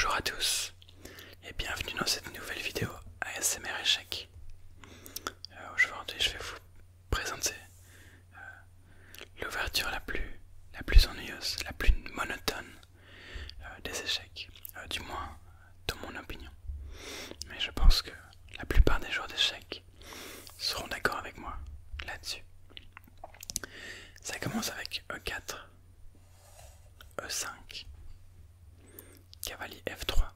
Bonjour à tous et bienvenue dans cette nouvelle vidéo ASMR échec. Aujourd'hui je vais vous présenter l'ouverture la plus ennuyeuse, la plus monotone des échecs, du moins dans mon opinion. Mais je pense que la plupart des joueurs d'échecs seront d'accord avec moi là-dessus. Ça commence avec E4, E5, cavalier F3,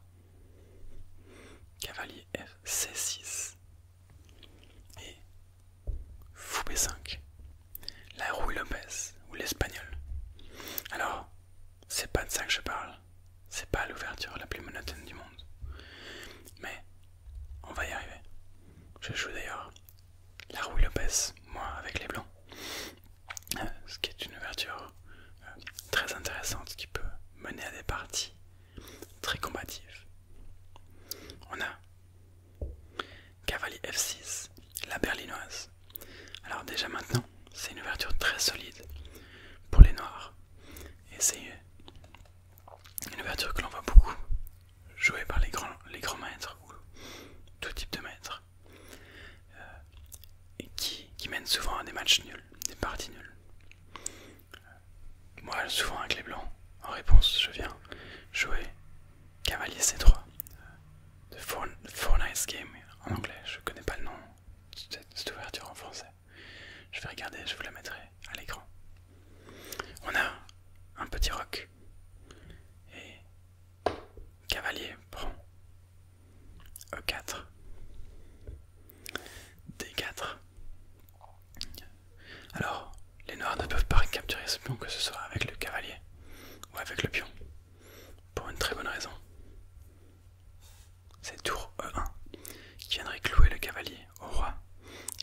cavalier C6 et fou B5, la Ruy Lopez ou l'espagnol. Alors, c'est pas de ça que je parle, c'est pas l'ouverture la plus monotone du monde, mais on va y arriver. Je joue d'ailleurs la Ruy Lopez, moi avec les blancs, ce qui est une ouverture très intéressante qui peut mener à des parties très combatives. On a cavalier F6, la berlinoise. Alors déjà maintenant, c'est une ouverture très solide pour les noirs. Et c'est une ouverture que l'on voit beaucoup jouée par les grands maîtres ou tout type de maîtres. Et qui mène souvent à des matchs nuls, des parties nulles. Moi, souvent avec les blancs, en réponse, je viens jouer cavalier C3. The Four Nice Game en anglais, je connais pas le nom de cette ouverture en français. Je vais regarder, je vous la mettrai à l'écran. On a un petit roc et cavalier prend E4, D4. Alors, les noirs ne peuvent pas capturer ce pion, que ce soit avec le cavalier ou avec le pion, pour une très bonne raison. C'est tour E1 qui viendrait clouer le cavalier au roi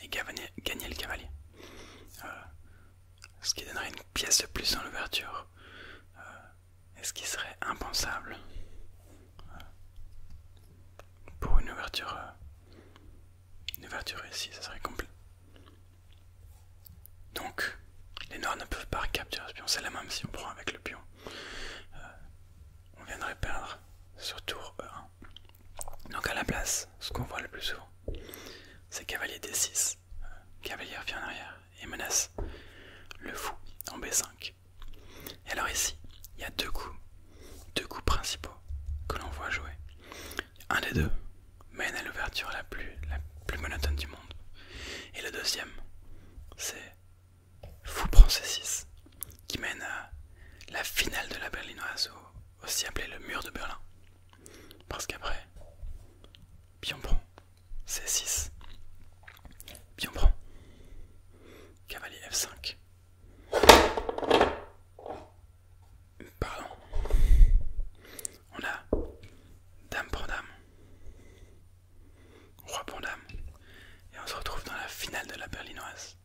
et gagner le cavalier. Ce qui donnerait une pièce de plus dans l'ouverture. Et ce qui serait impensable pour une ouverture ici, ça serait complet. Donc, les noirs ne peuvent pas capturer ce pion, c'est la même si on prend avec le pion. On viendrait perdre sur tour E1. Donc à la place, ce qu'on voit le plus souvent, c'est cavalier D6. Cavalier revient en arrière et menace le fou en B5. Et alors ici, il y a deux coups principaux que l'on voit jouer. Un des deux mène à l'ouverture la plus monotone du monde. Et le deuxième, c'est fou prend C6, qui mène à la finale de la berlinoise, aussi appelée le mur de Berlin. Parce qu'après, pion prend C6, pion prend cavalier F5, pardon, on a dame prend dame, roi prend dame, et on se retrouve dans la finale de la berlinoise,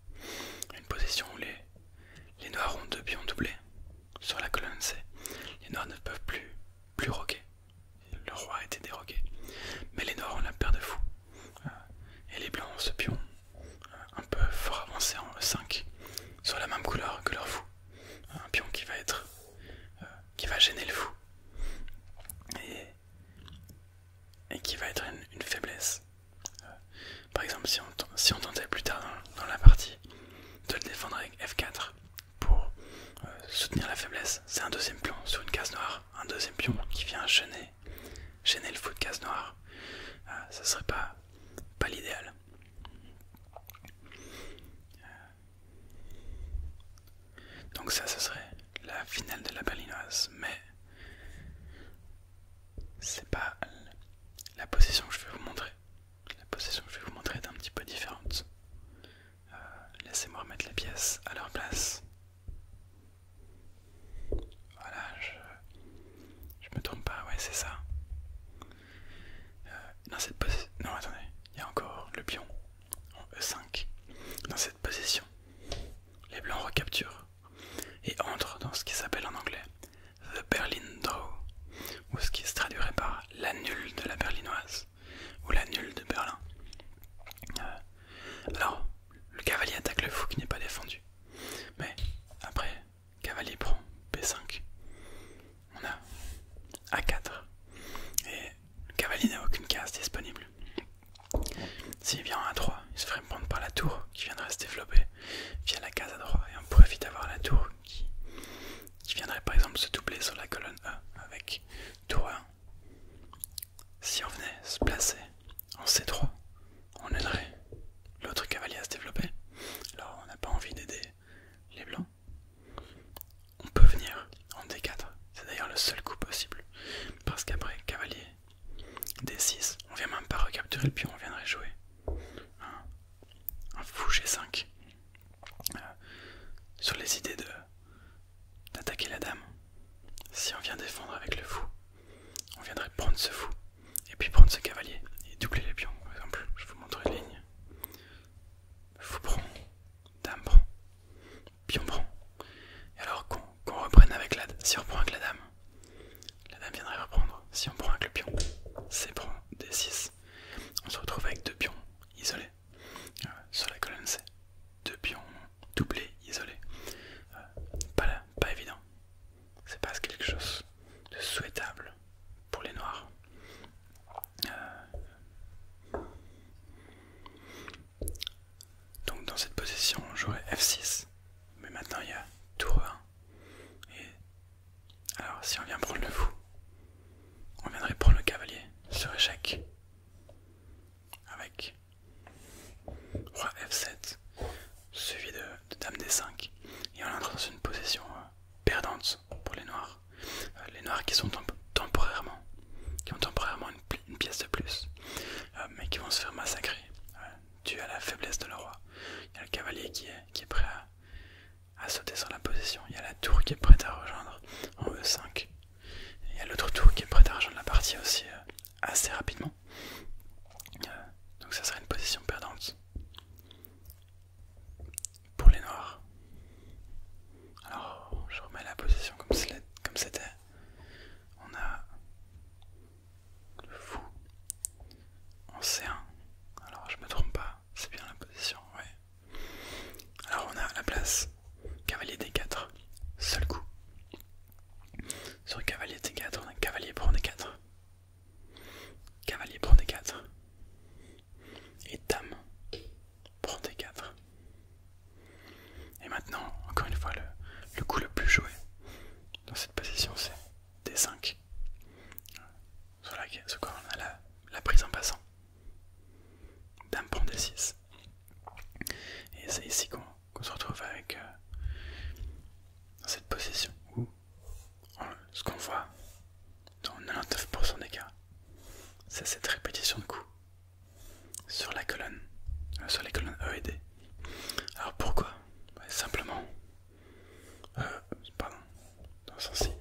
une position où les noirs ont deux pions doublés sur la colonne C. Les noirs ne peuvent plus roquer, le roi a été déroqué, mais les noirs ont la paire de fous, et les blancs ont ce pion un peu fort avancé en E5 sur la même couleur que leur fou, un pion qui va gêner le fou et qui va être une faiblesse. Par exemple, si on tentait plus tard dans la partie de le défendre avec F4 pour soutenir la faiblesse, c'est un deuxième pion sur une case noire, un deuxième pion qui vient gêner le fou de case noire. Ça serait pas l'idéal. Donc ça, ce serait la finale de la berlinoise, mais c'est pas la position que je vais vous montrer. La position que je vais vous montrer est un petit peu différente. Laissez-moi remettre les pièces à leur place. Voilà, je me trompe pas, ouais, c'est ça. Dans cette position... Non, attendez, il y a encore le pion en E5. Dans cette position, les blancs recapturent et entrent dans ce qui s'appelle en anglais The Berlin Draw, ou ce qui se traduirait par la nulle de la berlinoise, ou la nulle de Berlin. Alors, le cavalier attaque le fou qui n'est pas défendu, mais après, cavalier prend B5, on a A4, S'il vient à 3, il se ferait prendre par la tour qui viendrait se développer via la case à droite. Et on pourrait vite avoir la tour qui viendrait par exemple se doubler sur la colonne E avec tour 1. Si on venait se placer en C3, on aiderait l'autre cavalier à se développer. Alors on n'a pas envie d'aider les blancs. On peut venir en D4, c'est d'ailleurs le seul coup possible. Parce qu'après cavalier D6, on vient même pas recapturer le pion, on viendrait jouer un fou G5. Sur les idées d'attaquer la dame. Si on vient défendre avec le fou, on viendrait prendre ce fou et puis prendre ce cavalier et doubler les pions. Par exemple, je vous montre une ligne. Fou prend, dame prend, pion prend. Et alors qu'on reprenne avec la dame. Si on reprend avec la dame viendrait reprendre. Si on prend avec le pion, C prend D6. On se retrouve avec deux pions isolés sur la colonne C. Deux pions doublés, isolés. Pas évident. C'est pas quelque chose de souhaitable pour les noirs. Donc dans cette position, on jouerait F6. Mais maintenant il y a tour 1. Et alors si on vient prendre le fou, on viendrait prendre le cavalier sur échec. Avec roi F7, suivi de dame D5. Et on entre dans une position perdante pour les noirs. Les noirs qui sont temporairement, qui ont temporairement une pièce de plus, mais qui vont se faire massacrer dû à la faiblesse de leur roi. Il y a le cavalier qui est prêt à sauter sur la position. Il y a la tour qui est prête à rejoindre en E5. Et il y a l'autre tour qui est prête à rejoindre la partie aussi assez rapidement. Donc ça serait une position perdante pour les noirs. Alors je remets la position comme c'était. On a le fou en C1. Alors je me trompe pas, c'est bien la position, ouais. Alors on a la place cavalier D4, seul coup. Sur cavalier D4, on a cavalier prend D4. Cavalier prend D4. Et dame prend D4. Et maintenant, encore une fois, le coup le plus joué dans cette position, c'est D5. Sur quoi on a la prise en passant. Dame prend D6. Et c'est ici qu'on se retrouve avec dans cette position où ce qu'on voit dans 99% des cas, c'est cette répétition de coups sur la colonne, sur les colonnes E et D. Alors pourquoi? Simplement, pardon, dans ce sens-ci,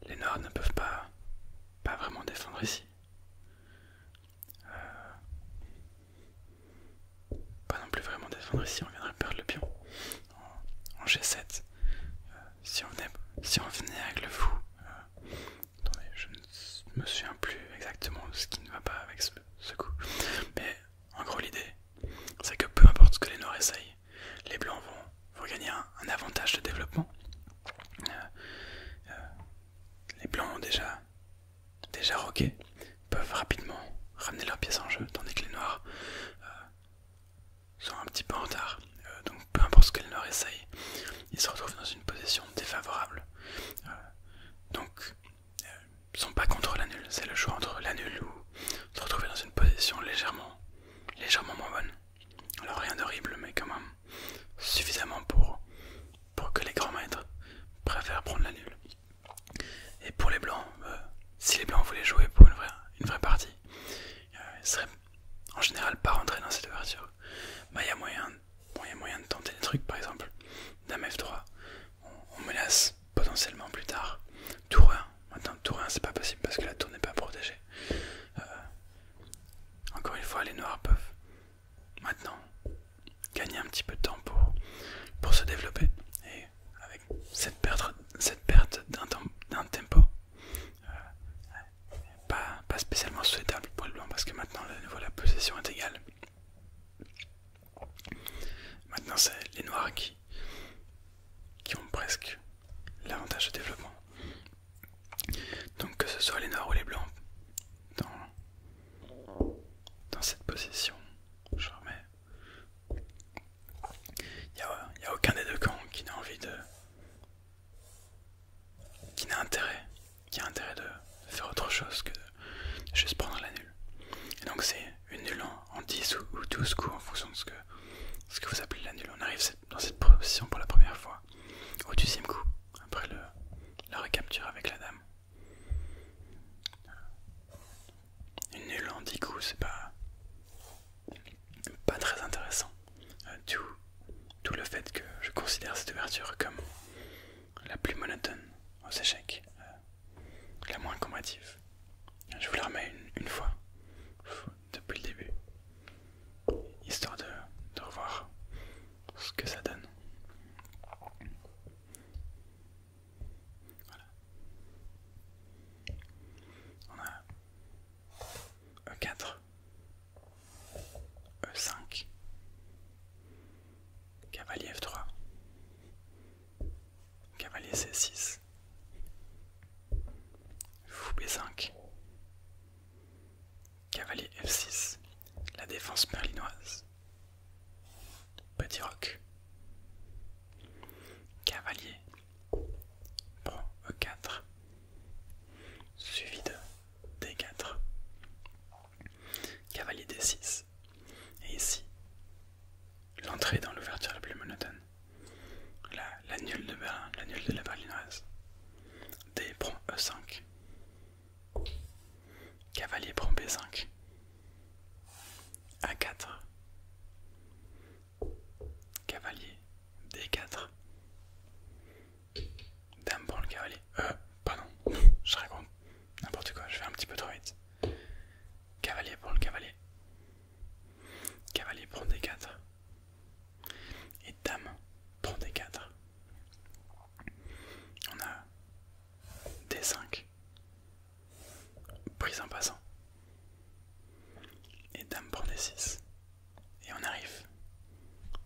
les noirs ne peuvent pas vraiment défendre ici. Pas non plus vraiment défendre ici, on viendrait perdre le pion en G7. Si on venait avec le fou, attendez, je ne me souviens plus exactement de ce qui ne va pas avec ce coup. Mais en gros l'idée, c'est que peu importe ce que les noirs essayent, les blancs vont gagner un avantage de développement. Les blancs ont déjà roqué, peuvent rapidement ramener leurs pièces en jeu, tandis que les noirs sont un petit peu en retard. Donc peu importe ce que les noirs essayent, ils se retrouvent dans une position défavorable. Donc ils ne sont pas contre la nulle, c'est le choix entre la nulle ou se retrouver dans une position légèrement moins bonne. Alors rien d'horrible, mais quand même suffisamment pour que les grands maîtres préfèrent prendre la nulle. Et pour les blancs, si les blancs voulaient jouer pour une vraie partie, ils seraient en général pas rentrés dans cette ouverture. Bah, y a moyen de tenter des trucs, par exemple dame F3, on menace potentiellement plus tard tour 1. Maintenant tour 1 c'est pas possible parce que la tour n'est pas protégée. Encore une fois, les noirs peuvent maintenant gagner un petit peu de temps pour se développer, et avec cette perte d'un tempo pas spécialement souhaitable pour le blanc, parce que maintenant à nouveau la position est égale. Maintenant c'est les noirs qui ont presque l'avantage de développement. Donc que ce soit les noirs ou les blancs, chose que de juste prendre la nulle. Et donc c'est une nulle en 10 ou 12 coups en fonction de ce que vous appelez la nulle. On arrive dans cette position pour la première fois au 10e coup, après la recapture avec la dame. Une nulle en 10 coups, c'est pas très intéressant. Tout le fait que je considère cette ouverture comme la plus monotone aux échecs, la moins combative. Je vous la remets une fois, depuis le début, histoire de revoir ce que ça donne. Voilà. On a E4, E5, cavalier F3, cavalier C6, fou B5, cavalier F6, la défense berlinoise, petit roc, cavalier prend E4, suivi de D4, cavalier D6, et ici, l'entrée dans l'ouverture la plus monotone, la nulle de Berlin, la nulle de la berlinoise, D prend E5, cavalier prend B5, A4, cavalier D4, dame prend le cavalier, pardon, je raconte n'importe quoi, je vais un petit peu trop vite, cavalier prend le cavalier, cavalier prend D4, et dame prend D4, on a D5, prise en passant, et dame prend D6, et on arrive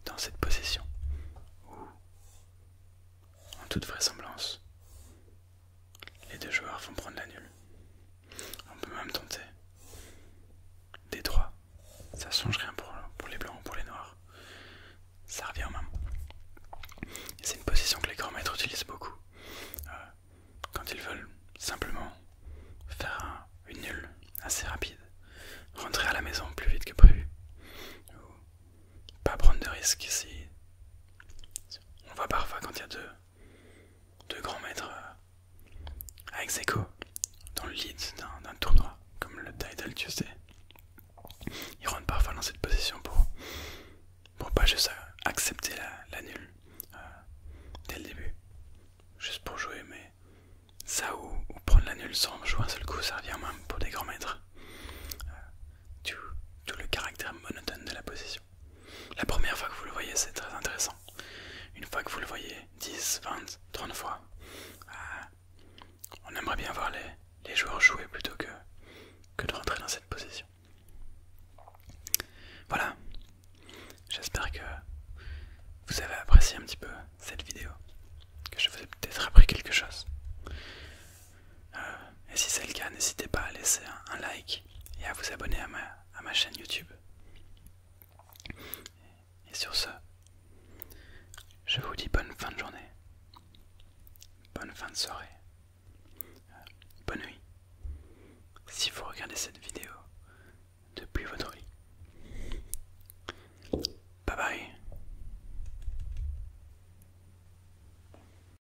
dans cette position où, en toute vraisemblance, les deux joueurs vont prendre la nulle. On peut même tenter D3, ça change rien pour les blancs ou pour les noirs, ça revient au même. Et c'est une position que les grands maîtres utilisent beaucoup quand ils veulent simplement faire une nulle assez rapide, rentrer à la maison plus vite que prévu, ou pas prendre de risques. Si on voit parfois quand il y a deux grands maîtres à ex-aequo dans le lead d'un tournoi comme le Title Tuesday, ils rentrent parfois dans cette position pour pas juste accepter la nulle dès le début, juste pour jouer, mais ça ou prendre la nulle sans jouer un seul coup, ça revient même pour des grands maîtres. Tout le caractère monotone de la position. La première fois que vous le voyez, c'est très intéressant. Une fois que vous le voyez 10, 20, 30 fois, on aimerait bien voir les joueurs jouer plutôt que de rentrer dans cette position. Voilà, j'espère que vous avez apprécié un petit peu cette vidéo, que je vous ai peut-être appris quelque chose. Et si c'est le cas, n'hésitez pas à laisser un like et à vous abonner à ma chaîne YouTube. Et sur ce, je vous dis bonne fin de journée, bonne fin de soirée, bonne nuit, si vous regardez cette vidéo.